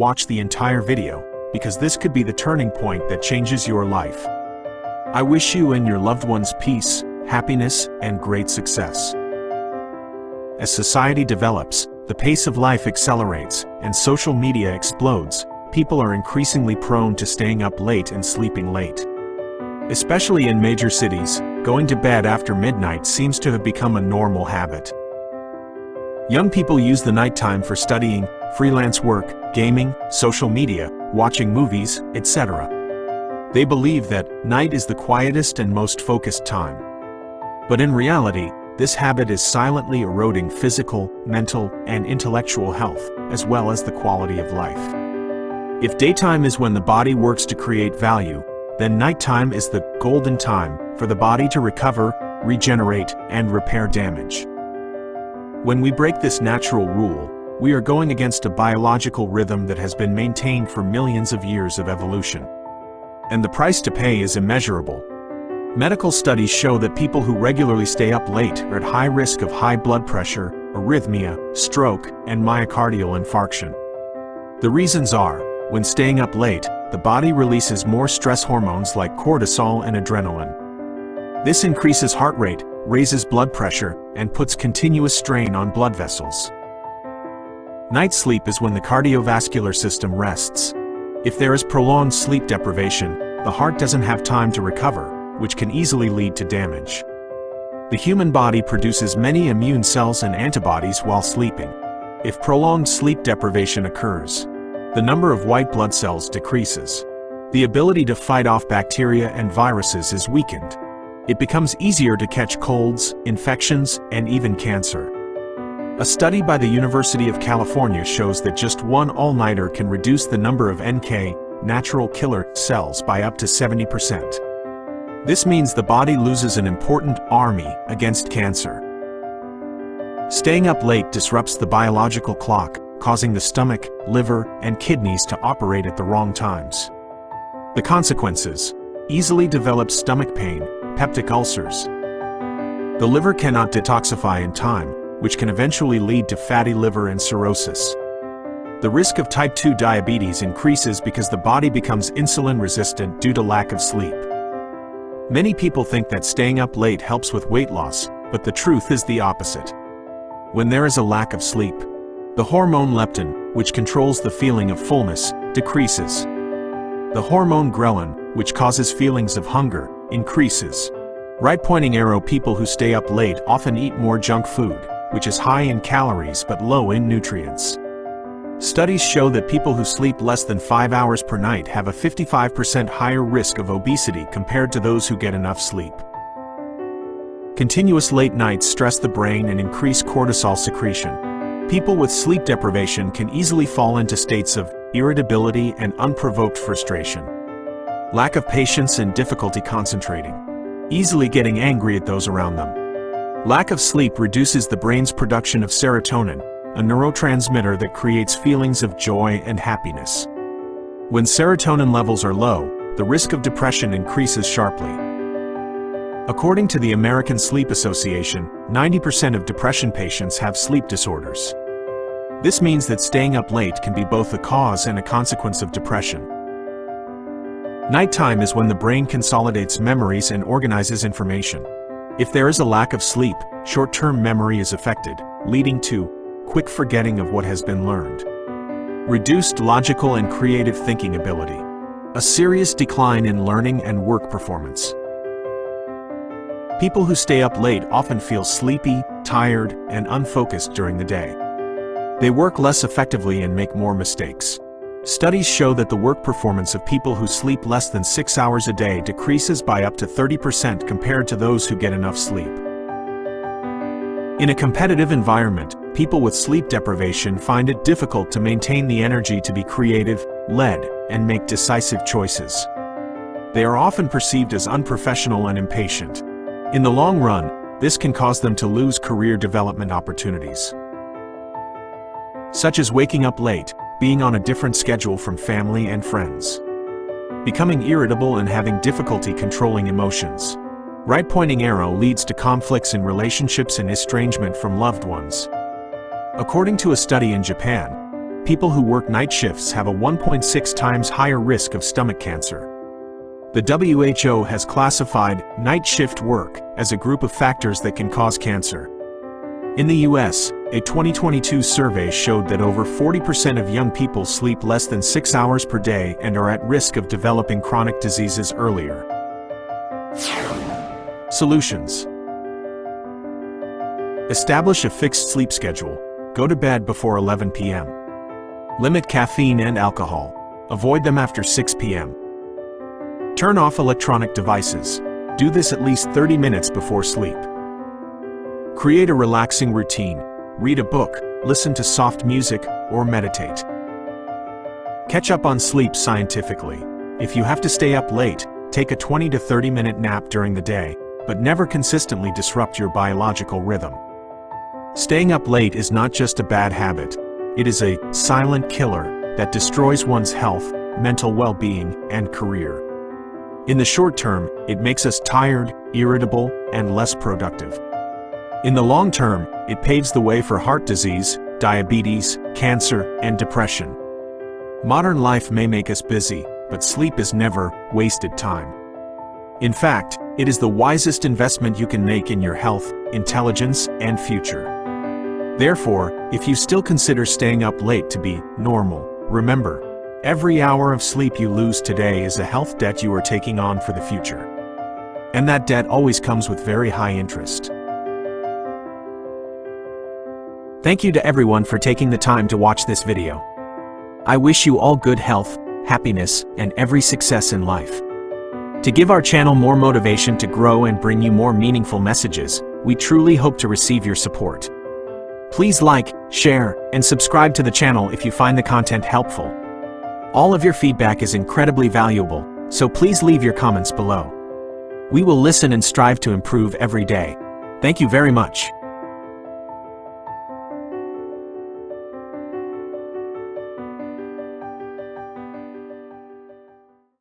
watch the entire video, because this could be the turning point that changes your life. I wish you and your loved ones peace, happiness, and great success. As society develops, the pace of life accelerates, and social media explodes. People are increasingly prone to staying up late and sleeping late. Especially in major cities, going to bed after midnight seems to have become a normal habit. Young people use the nighttime for studying, freelance work, gaming, social media, watching movies, etc. They believe that night is the quietest and most focused time. But in reality, this habit is silently eroding physical, mental, and intellectual health, as well as the quality of life. If daytime is when the body works to create value, then nighttime is the golden time for the body to recover, regenerate, and repair damage. When we break this natural rule, we are going against a biological rhythm that has been maintained for millions of years of evolution. And the price to pay is immeasurable. Medical studies show that people who regularly stay up late are at high risk of high blood pressure, arrhythmia, stroke, and myocardial infarction. The reasons are, when staying up late, the body releases more stress hormones like cortisol and adrenaline. This increases heart rate, raises blood pressure, and puts continuous strain on blood vessels. Night sleep is when the cardiovascular system rests. If there is prolonged sleep deprivation, the heart doesn't have time to recover, which can easily lead to damage. The human body produces many immune cells and antibodies while sleeping. If prolonged sleep deprivation occurs, the number of white blood cells decreases. The ability to fight off bacteria and viruses is weakened. It becomes easier to catch colds, infections, and even cancer. A study by the University of California shows that just one all-nighter can reduce the number of NK, natural killer, cells by up to 70%. This means the body loses an important army against cancer. Staying up late disrupts the biological clock, causing the stomach, liver, and kidneys to operate at the wrong times. The consequences: easily developed stomach pain, peptic ulcers. The liver cannot detoxify in time, which can eventually lead to fatty liver and cirrhosis. The risk of type 2 diabetes increases because the body becomes insulin resistant due to lack of sleep. Many people think that staying up late helps with weight loss, but the truth is the opposite. When there is a lack of sleep, the hormone leptin, which controls the feeling of fullness, decreases. The hormone ghrelin, which causes feelings of hunger, increases. Right-pointing arrow people who stay up late often eat more junk food, which is high in calories but low in nutrients. Studies show that people who sleep less than 5 hours per night have a 55% higher risk of obesity compared to those who get enough sleep. Continuous late nights stress the brain and increase cortisol secretion. People with sleep deprivation can easily fall into states of irritability and unprovoked frustration. Lack of patience and difficulty concentrating. Easily getting angry at those around them. Lack of sleep reduces the brain's production of serotonin, a neurotransmitter that creates feelings of joy and happiness. When serotonin levels are low, the risk of depression increases sharply. According to the American Sleep Association, 90% of depression patients have sleep disorders. This means that staying up late can be both a cause and a consequence of depression. Nighttime is when the brain consolidates memories and organizes information. If there is a lack of sleep, short-term memory is affected, leading to quick forgetting of what has been learned. Reduced logical and creative thinking ability. A serious decline in learning and work performance. People who stay up late often feel sleepy, tired, and unfocused during the day. They work less effectively and make more mistakes. Studies show that the work performance of people who sleep less than 6 hours a day decreases by up to 30% compared to those who get enough sleep. In a competitive environment, people with sleep deprivation find it difficult to maintain the energy to be creative, led, and make decisive choices. They are often perceived as unprofessional and impatient. In the long run, this can cause them to lose career development opportunities, such as waking up late, being on a different schedule from family and friends, becoming irritable and having difficulty controlling emotions. Right-pointing arrow leads to conflicts in relationships and estrangement from loved ones. According to a study in Japan, people who work night shifts have a 1.6 times higher risk of stomach cancer. The WHO has classified night shift work as a group of factors that can cause cancer. In the US, a 2022 survey showed that over 40% of young people sleep less than 6 hours per day and are at risk of developing chronic diseases earlier. Solutions. Establish a fixed sleep schedule. Go to bed before 11 p.m. Limit caffeine and alcohol. Avoid them after 6 p.m. Turn off electronic devices. Do this at least 30 minutes before sleep. Create a relaxing routine. Read a book, listen to soft music, or meditate. Catch up on sleep scientifically. If you have to stay up late, take a 20 to 30 minute nap during the day, but never consistently disrupt your biological rhythm. Staying up late is not just a bad habit. It is a silent killer that destroys one's health, mental well-being, and career. In the short term, it makes us tired, irritable, and less productive. In the long term, it paves the way for heart disease, diabetes, cancer, and depression. Modern life may make us busy, but sleep is never wasted time. In fact, it is the wisest investment you can make in your health, intelligence, and future. Therefore, if you still consider staying up late to be normal, remember, every hour of sleep you lose today is a health debt you are taking on for the future. And that debt always comes with very high interest. Thank you to everyone for taking the time to watch this video. I wish you all good health, happiness, and every success in life. To give our channel more motivation to grow and bring you more meaningful messages, we truly hope to receive your support. Please like, share, and subscribe to the channel if you find the content helpful. All of your feedback is incredibly valuable, so please leave your comments below. We will listen and strive to improve every day. Thank you very much.